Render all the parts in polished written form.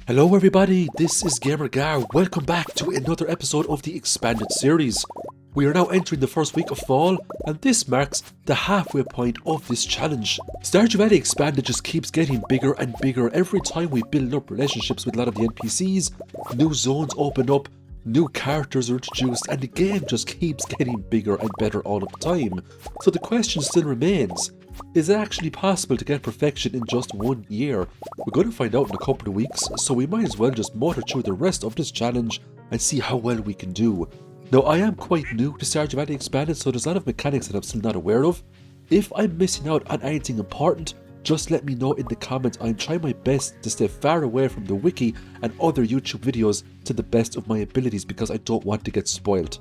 Hello everybody, this is Gamer Gar. Welcome back to another episode of the expanded series. We are now entering the first week of fall, and this marks the halfway point of this challenge. Stardew Valley Expanded just keeps getting bigger and bigger every time we build up relationships with a lot of the NPCs, new zones open up, new characters are introduced, and the game just keeps getting bigger and better all of the time. So the question still remains, is it actually possible to get perfection in just 1 year? We're going to find out in a couple of weeks, so we might as well just motor through the rest of this challenge and see how well we can do. Now, I am quite new to Stardew Valley Expanded, so there's a lot of mechanics that I'm still not aware of. If I'm missing out on anything important, just let me know in the comments. I'm trying my best to stay far away from the wiki and other YouTube videos to the best of my abilities because I don't want to get spoiled.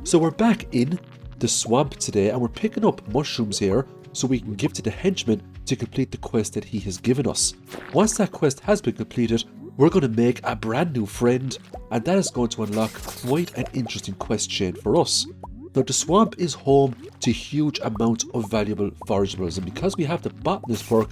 So we're back in the swamp today and we're picking up mushrooms here so we can give to the henchman to complete the quest that he has given us. Once that quest has been completed, we're going to make a brand new friend, and that is going to unlock quite an interesting quest chain for us. Now, the swamp is home to huge amounts of valuable forageables, and because we have the botanist perk,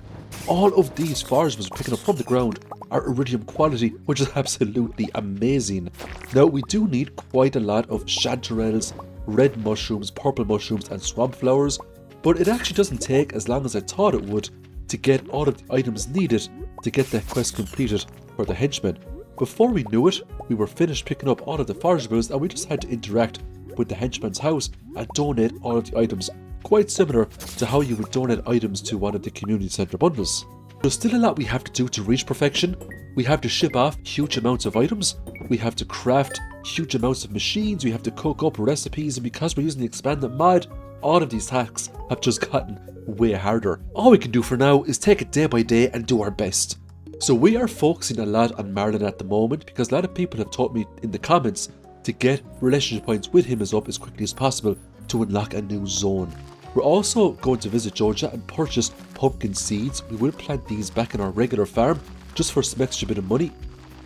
all of these forageables we're picking up from the ground are iridium quality, which is absolutely amazing. Now, we do need quite a lot of chanterelles, red mushrooms, purple mushrooms, and swamp flowers, but it actually doesn't take as long as I thought it would to get all of the items needed to get that quest completed for the henchman. Before we knew it, we were finished picking up all of the forageables and we just had to interact with the henchman's house and donate all of the items, quite similar to how you would donate items to one of the community centre bundles. There's still a lot we have to do to reach perfection. We have to ship off huge amounts of items, we have to craft huge amounts of machines, we have to cook up recipes, and because we're using the expanded mod, all of these tasks have just gotten way harder. All we can do for now is take it day by day and do our best. So we are focusing a lot on Marlon at the moment because a lot of people have told me in the comments to get relationship points with him as quickly as possible to unlock a new zone. We're also going to visit Georgia and purchase pumpkin seeds. We will plant these back in our regular farm just for some extra bit of money.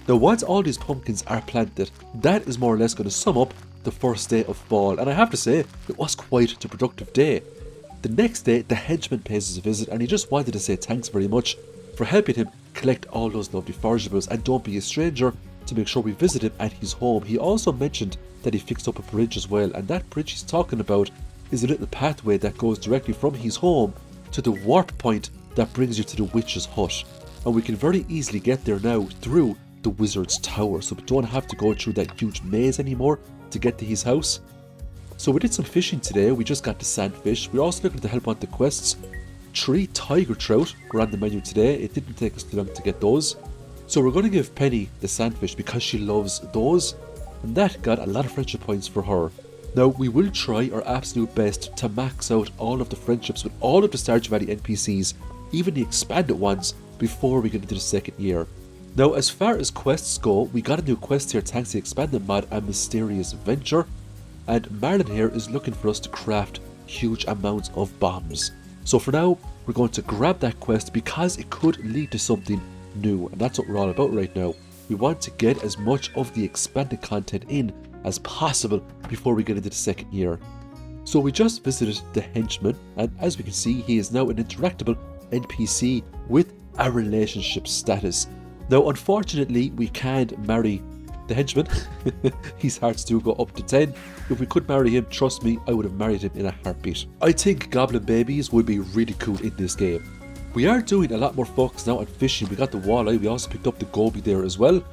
Now once all these pumpkins are planted, that is more or less going to sum up the first day of fall, and I have to say it was quite a productive day. The next day the henchman pays us a visit and he just wanted to say thanks very much for helping him collect all those lovely forageables and don't be a stranger to make sure we visit him at his home. He also mentioned that he fixed up a bridge as well, and that bridge he's talking about is a little pathway that goes directly from his home to the warp point that brings you to the witch's hut, and we can very easily get there now through the wizard's tower, so we don't have to go through that huge maze anymore to get to his house. So we did some fishing today. We just got the sandfish. We're also looking to help on the quests. 3 tiger trout were on the menu today. It didn't take us too long to get those, so we're going to give Penny the sandfish because she loves those, and that got a lot of friendship points for her. Now we will try our absolute best to max out all of the friendships with all of the Stardew Valley NPCs, even the expanded ones, before we get into the second year. Now as far as quests go, we got a new quest here thanks to the expanded mod, A Mysterious Venture, and Marlon here is looking for us to craft huge amounts of bombs. So for now, we're going to grab that quest because it could lead to something new, and that's what we're all about right now. We want to get as much of the expanded content in as possible before we get into the second year. So we just visited the henchman, and as we can see, he is now an interactable NPC with a relationship status. Now unfortunately we can't marry the henchman. His hearts do go up to 10. If we could marry him, trust me, I would have married him in a heartbeat. I think goblin babies would be really cool in this game. We are doing a lot more focus now on fishing. We got the walleye, we also picked up the goby there as well,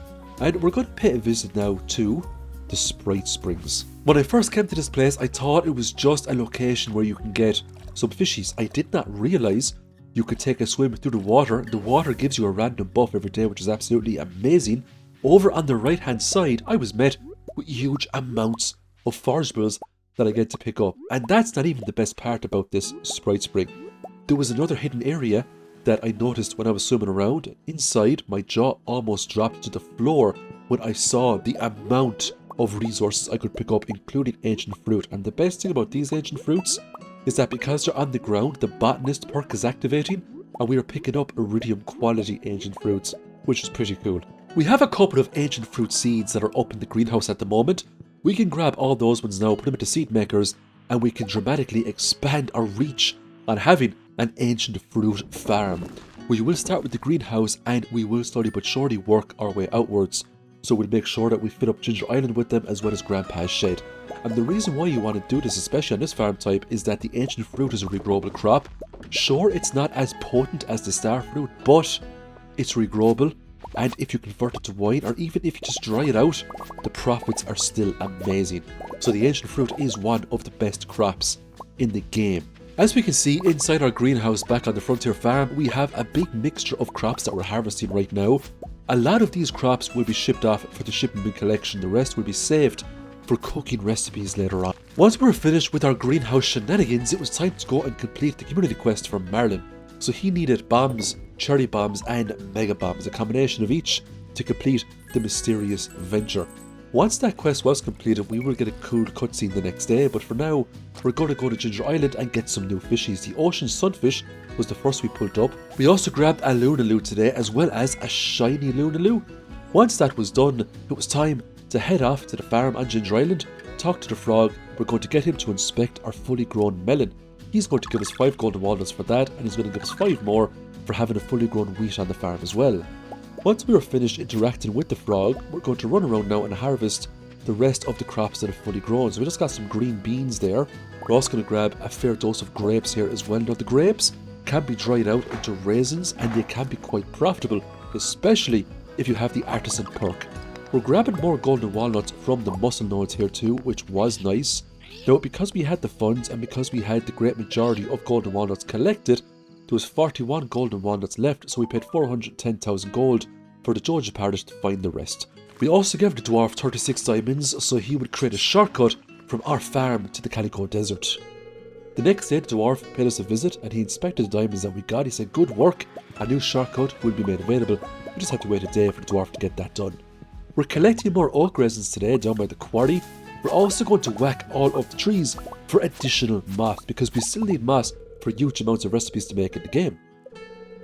and we're going to pay a visit now to the Sprite Springs. When I first came to this place, I thought it was just a location where you can get some fishies. I did not realise you could take a swim through the water. The water gives you a random buff every day, which is absolutely amazing. Over on the right hand side, I was met with huge amounts of forageables that I get to pick up, and that's not even the best part about this Sprite Spring. There was another hidden area that I noticed when I was swimming around. Inside, my jaw almost dropped to the floor when I saw the amount of resources I could pick up, including ancient fruit. And the best thing about these ancient fruits is that because they're on the ground, the botanist perk is activating, and we are picking up iridium quality ancient fruits, which is pretty cool. We have a couple of ancient fruit seeds that are up in the greenhouse at the moment. We can grab all those ones now, put them into seed makers, and we can dramatically expand our reach on having an ancient fruit farm. We will start with the greenhouse and we will slowly but surely work our way outwards. So we'll make sure that we fill up Ginger Island with them as well as Grandpa's shed. And the reason why you want to do this, especially on this farm type, is that the ancient fruit is a regrowable crop. Sure, it's not as potent as the star fruit, but it's regrowable. And if you convert it to wine, or even if you just dry it out, the profits are still amazing. So the ancient fruit is one of the best crops in the game. As we can see inside our greenhouse back on the Frontier farm, we have a big mixture of crops that we're harvesting right now. A lot of these crops will be shipped off for the shipping bin collection, the rest will be saved for cooking recipes later on. Once we were finished with our greenhouse shenanigans, it was time to go and complete the community quest for Marlin. So he needed bombs, cherry bombs and mega bombs, a combination of each to complete the mysterious venture. Once that quest was completed, we will get a cool cutscene the next day, but for now, we're going to go to Ginger Island and get some new fishies. The ocean sunfish was the first we pulled up. We also grabbed a Lunaloo today, as well as a shiny Lunaloo. Once that was done, it was time to head off to the farm on Ginger Island, talk to the frog. We're going to get him to inspect our fully grown melon. He's going to give us 5 golden walnuts for that, and he's going to give us 5 more for having a fully grown wheat on the farm as well. Once we are finished interacting with the frog, we're going to run around now and harvest the rest of the crops that are fully grown. So we just got some green beans there. We're also going to grab a fair dose of grapes here as well. Now the grapes can be dried out into raisins and they can be quite profitable, especially if you have the artisan perk. We're grabbing more golden walnuts from the muscle nodes here too, which was nice. Now because we had the funds and because we had the great majority of golden walnuts collected, there was 41 golden walnuts left, so we paid 410,000 gold for the Georgia parish to find the rest. We also gave the dwarf 36 diamonds so he would create a shortcut from our farm to the Calico Desert. The next day the dwarf paid us a visit and he inspected the diamonds that we got. He said, "Good work, a new shortcut will be made available." We just have to wait a day for the dwarf to get that done. We're collecting more oak resins today down by the quarry. We're also going to whack all of the trees for additional moss because we still need moss for huge amounts of recipes to make in the game.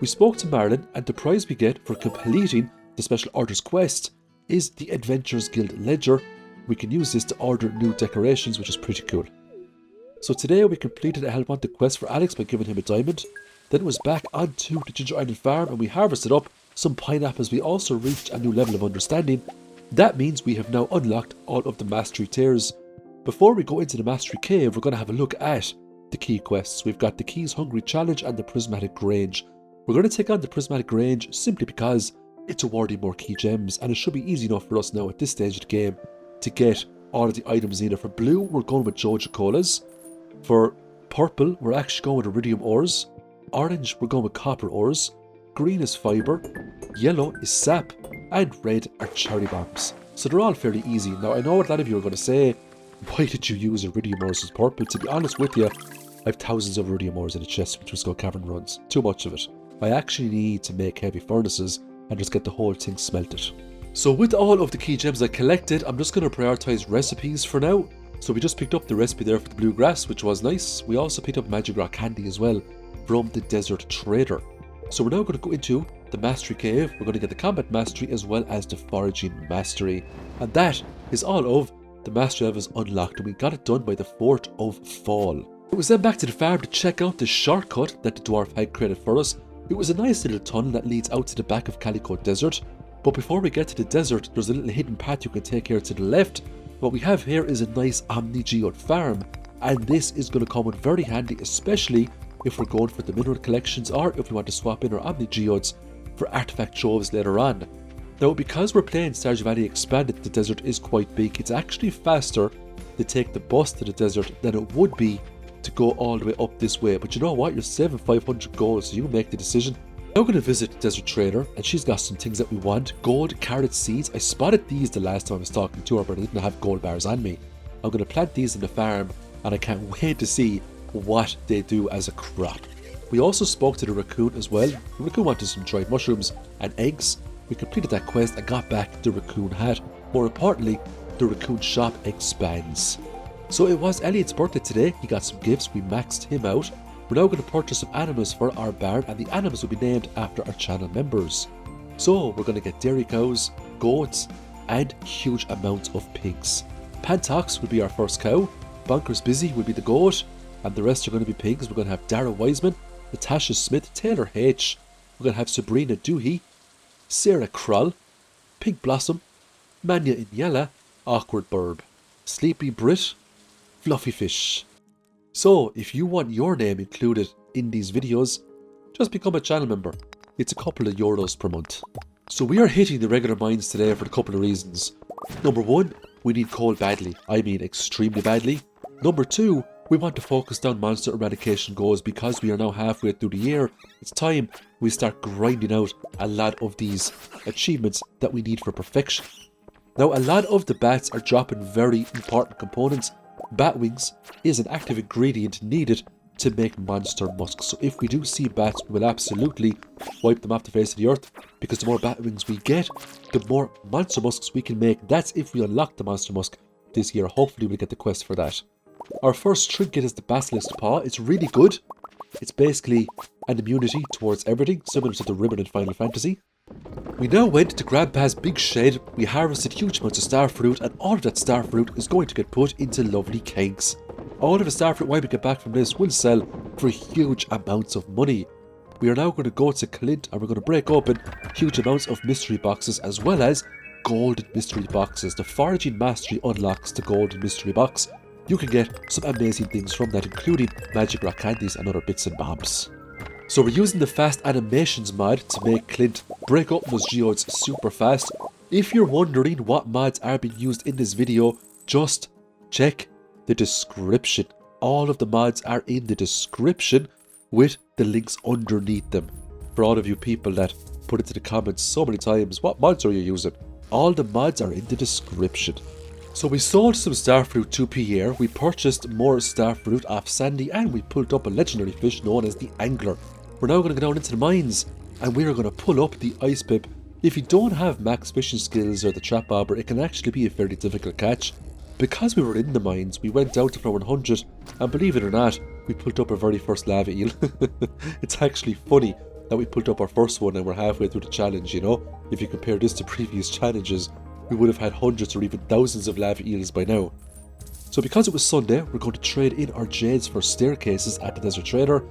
We spoke to Marlin and the prize we get for completing the Special Orders quest is the Adventurers Guild Ledger. We can use this to order new decorations, which is pretty cool. So today we completed a help wanted quest for Alex by giving him a diamond. Then it was back onto the Ginger Island farm and we harvested up some pineapples. We also reached a new level of understanding. That means we have now unlocked all of the mastery tiers. Before we go into the mastery cave, we're going to have a look at the key quests. We've got the Keys Hungry Challenge and the Prismatic Grange. We're going to take on the Prismatic Grange simply because it's awarding more key gems and it should be easy enough for us now at this stage of the game to get all of the items needed. For blue, we're going with Joja Colas. For purple, we're actually going with iridium ores. Orange, we're going with copper ores. Green is fibre. Yellow is sap. And red are cherry bombs. So they're all fairly easy. Now I know what a lot of you are going to say, why did you use iridium ores as purple? To be honest with you, I have thousands of iridium ores in a chest which was called cavern runs. Too much of it. I actually need to make heavy furnaces and just get the whole thing smelted. So with all of the key gems I collected, I'm just going to prioritise recipes for now. So we just picked up the recipe there for the bluegrass, which was nice. We also picked up magic rock candy as well from the desert trader. So we're now going to go into the mastery cave. We're going to get the combat mastery as well as the foraging mastery. And that is all of the mastery levels unlocked, and we got it done by the 4th of fall. It was then back to the farm to check out the shortcut that the dwarf had created for us. It was a nice little tunnel that leads out to the back of Calico Desert. But before we get to the desert, there's a little hidden path you can take here to the left. What we have here is a nice omni-geode farm, and this is going to come in very handy, especially if we're going for the mineral collections or if we want to swap in our omni-geodes for artifact troves later on. Now because we're playing Stardew Valley Expanded, the desert is quite big. It's actually faster to take the bus to the desert than it would be to go all the way up this way. But you know what, you're saving 500 gold, so you can make the decision. Now I'm going to visit the desert trader and she's got some things that we want. Gold carrot seeds. I spotted these the last time I was talking to her, but I didn't have gold bars on me. I'm going to plant these in the farm and I can't wait to see what they do as a crop. We also spoke to the raccoon as well. The raccoon wanted some dried mushrooms and eggs. We completed that quest and got back the raccoon hat. More importantly, the raccoon shop expands. So it was Elliot's birthday today. He got some gifts. We maxed him out. We're now going to purchase some animals for our barn, and the animals will be named after our channel members. So we're going to get dairy cows, goats, and huge amounts of pigs. Pantox will be our first cow. Bonkers Busy will be the goat, and the rest are going to be pigs. We're going to have Dara Wiseman, Natasha Smith, Taylor H, we're going to have Sabrina Doohy, Sarah Krull, Pink Blossom, Manya Inyala, Awkward Burb, Sleepy Brit, Fluffy Fish. So, if you want your name included in these videos, just become a channel member. It's a couple of euros per month. So we are hitting the regular mines today for a couple of reasons. Number one, we need coal badly. I mean extremely badly. Number two, we want to focus down monster eradication goals because we are now halfway through the year. It's time we start grinding out a lot of these achievements that we need for perfection. Now, a lot of the bats are dropping very important components. Bat wings is an active ingredient needed to make monster musk. So if we do see bats, we will absolutely wipe them off the face of the earth, because the more bat wings we get, the more monster musks we can make. That's if we unlock the monster musk this year. Hopefully we'll get the quest for that. Our first trinket is the Basilisk Paw. It's really good. It's basically an immunity towards everything, similar to the ribbon in Final Fantasy. We now went to Grandpa's big shed. We harvested huge amounts of starfruit, and all of that starfruit is going to get put into lovely kegs. All of the starfruit when we get back from this will sell for huge amounts of money. We are now going to go to Clint and we're going to break open huge amounts of mystery boxes as well as golden mystery boxes. The Foraging Mastery unlocks the golden mystery box. You can get some amazing things from that, including magic rock candies and other bits and bobs. So we're using the fast animations mod to make Clint break up those geodes super fast. If you're wondering what mods are being used in this video, just check the description. All of the mods are in the description with the links underneath them. For all of you people that put into the comments so many times, what mods are you using? All the mods are in the description. So we sold some starfruit to Pierre, we purchased more starfruit off Sandy, and we pulled up a legendary fish known as the Angler. We're now going to go down into the mines and we're going to pull up the ice pip. If you don't have max fishing skills or the trap bobber, it can actually be a fairly difficult catch. Because we were in the mines, we went down to floor 100, and believe it or not, we pulled up our very first lava eel. It's actually funny that we pulled up our first one and we're halfway through the challenge, you know? If you compare this to previous challenges, we would have had hundreds or even thousands of lava eels by now. So because it was Sunday, we're going to trade in our jades for staircases at the Desert Trader.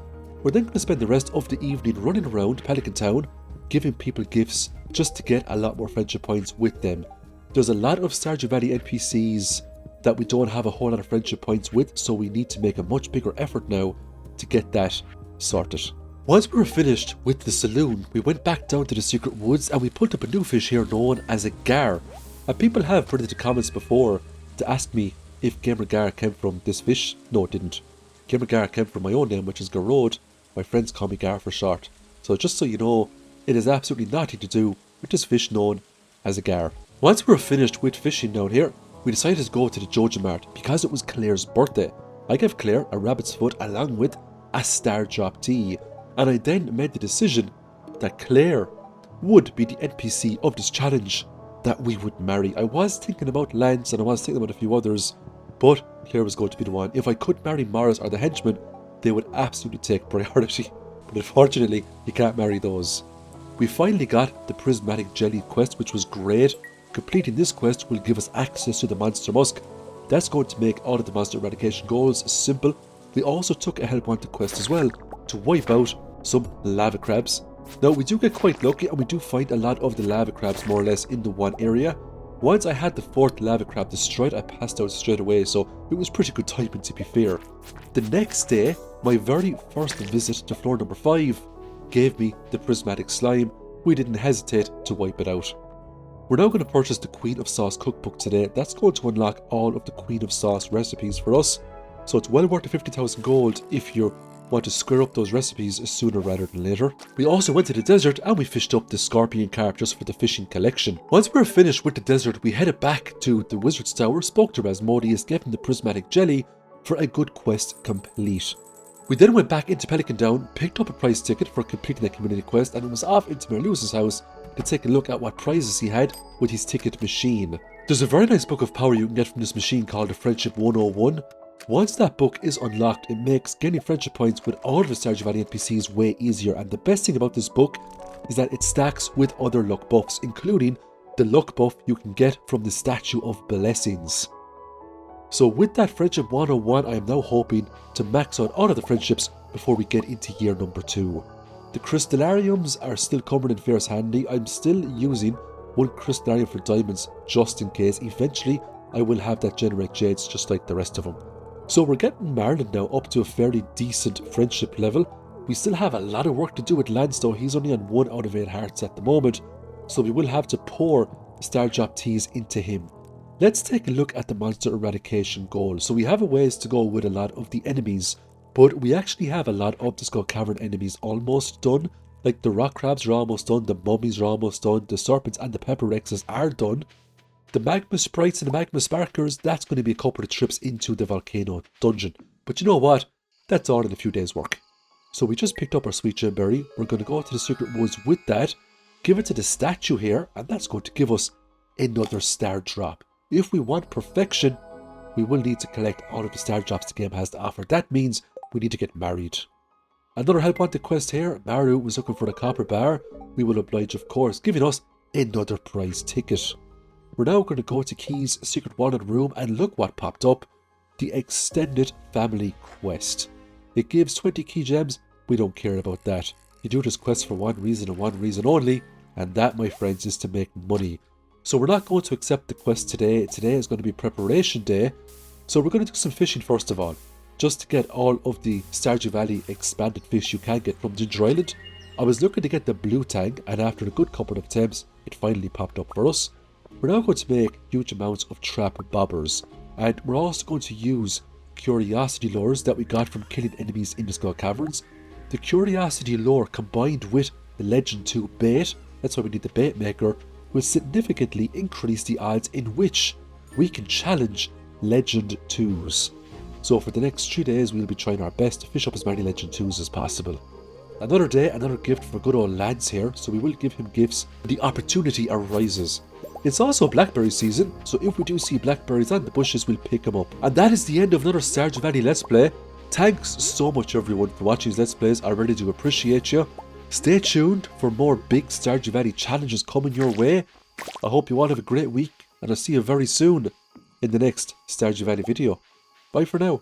We're then going to spend the rest of the evening running around Pelican Town, giving people gifts just to get a lot more friendship points with them. There's a lot of Stardew Valley NPCs that we don't have a whole lot of friendship points with, so we need to make a much bigger effort now to get that sorted. Once we were finished with the saloon, we went back down to the secret woods and we pulled up a new fish here known as a gar. And people have put into the comments before to ask me if Gamer Gar came from this fish. No, it didn't. Gamer Gar came from my own name, which is Garode. My friends call me Gar for short. So just so you know, it has absolutely nothing to do with this fish known as a gar. Once we were finished with fishing down here, we decided to go to the Joja Mart because it was Claire's birthday. I gave Claire a rabbit's foot along with a Stardrop tea, and I then made the decision that Claire would be the NPC of this challenge that we would marry. I was thinking about Lance and I was thinking about a few others, but Claire was going to be the one. If I could marry Morris or the henchman, they would absolutely take priority. But unfortunately, you can't marry those. We finally got the Prismatic Jelly quest, which was great. Completing this quest will give us access to the Monster Musk. That's going to make all of the monster eradication goals simple. We also took a Help Wanted quest as well to wipe out some lava crabs. Now we do get quite lucky and we do find a lot of the lava crabs more or less in the one area. Once I had the 4th lava crab destroyed, I passed out straight away, so it was pretty good timing to be fair. The next day, my very first visit to floor number 5 gave me the Prismatic Slime. We didn't hesitate to wipe it out. We're now going to purchase the Queen of Sauce cookbook today. That's going to unlock all of the Queen of Sauce recipes for us. So it's well worth the 50,000 gold if you want to square up those recipes sooner rather than later. We also went to the desert and we fished up the Scorpion Carp just for the fishing collection. Once we were finished with the desert, we headed back to the Wizard's Tower, spoke to Rasmodius, gave him the Prismatic Jelly for a good quest complete. We then went back into Pelican Down, picked up a prize ticket for completing the community quest, and it was off into Merluza's house to take a look at what prizes he had with his ticket machine. There's a very nice book of power you can get from this machine called the Friendship 101. Once that book is unlocked, it makes gaining friendship points with all of the Stardew Valley NPCs way easier, and the best thing about this book is that it stacks with other luck buffs, including the luck buff you can get from the Statue of Blessings. So with that Friendship 101, I am now hoping to max out all of the friendships before we get into year number 2. The crystallariums are still coming in fierce handy. I'm still using one crystallarium for diamonds just in case. Eventually I will have that generate jades just like the rest of them. So we're getting Marlon now up to a fairly decent friendship level. We still have a lot of work to do with Lance though. He's only on 1 out of 8 hearts at the moment, so we will have to pour the Stardrop teas into him. Let's take a look at the monster eradication goal. So we have a ways to go with a lot of the enemies, but we actually have a lot of the Skull Cavern enemies almost done. Like the rock crabs are almost done, the mummies are almost done, the serpents and the pepper rexes are done. The magma sprites and the magma sparkers, that's going to be a couple of trips into the volcano dungeon. But you know what? That's all in a few days' work. So we just picked up our sweet gem berry. We're going to go to the secret woods with that, give it to the statue here, and that's going to give us another star drop. If we want perfection, we will need to collect all of the star drops the game has to offer. That means we need to get married. Another help wanted quest here. Maru was looking for the copper bar. We will oblige, of course, giving us another prize ticket. We're now going to go to Key's secret walnut room and look what popped up. The extended family quest. It gives 20 key gems. We don't care about that. You do this quest for one reason and one reason only, and that, my friends, is to make money. So we're not going to accept the quest today. Today is going to be preparation day. So we're going to do some fishing first of all, just to get all of the Stardew Valley expanded fish you can get from Ginger Island. I was looking to get the blue tang, and after a good couple of attempts, it finally popped up for us. We're now going to make huge amounts of trap bobbers, and we're also going to use curiosity lures that we got from killing enemies in the Skull Caverns. The curiosity lure combined with the Legend 2 bait, that's why we need the bait maker, will significantly increase the odds in which we can challenge Legend 2s. So for the next 3 days we'll be trying our best to fish up as many Legend 2s as possible. Another day, another gift for good old Lance here, so we will give him gifts when the opportunity arises. It's also blackberry season, so if we do see blackberries on the bushes, we'll pick them up. And that is the end of another Stardew Valley Let's Play. Thanks so much everyone for watching these Let's Plays. I really do appreciate you. Stay tuned for more big Stardew Valley challenges coming your way. I hope you all have a great week, and I'll see you very soon in the next Stardew Valley video. Bye for now.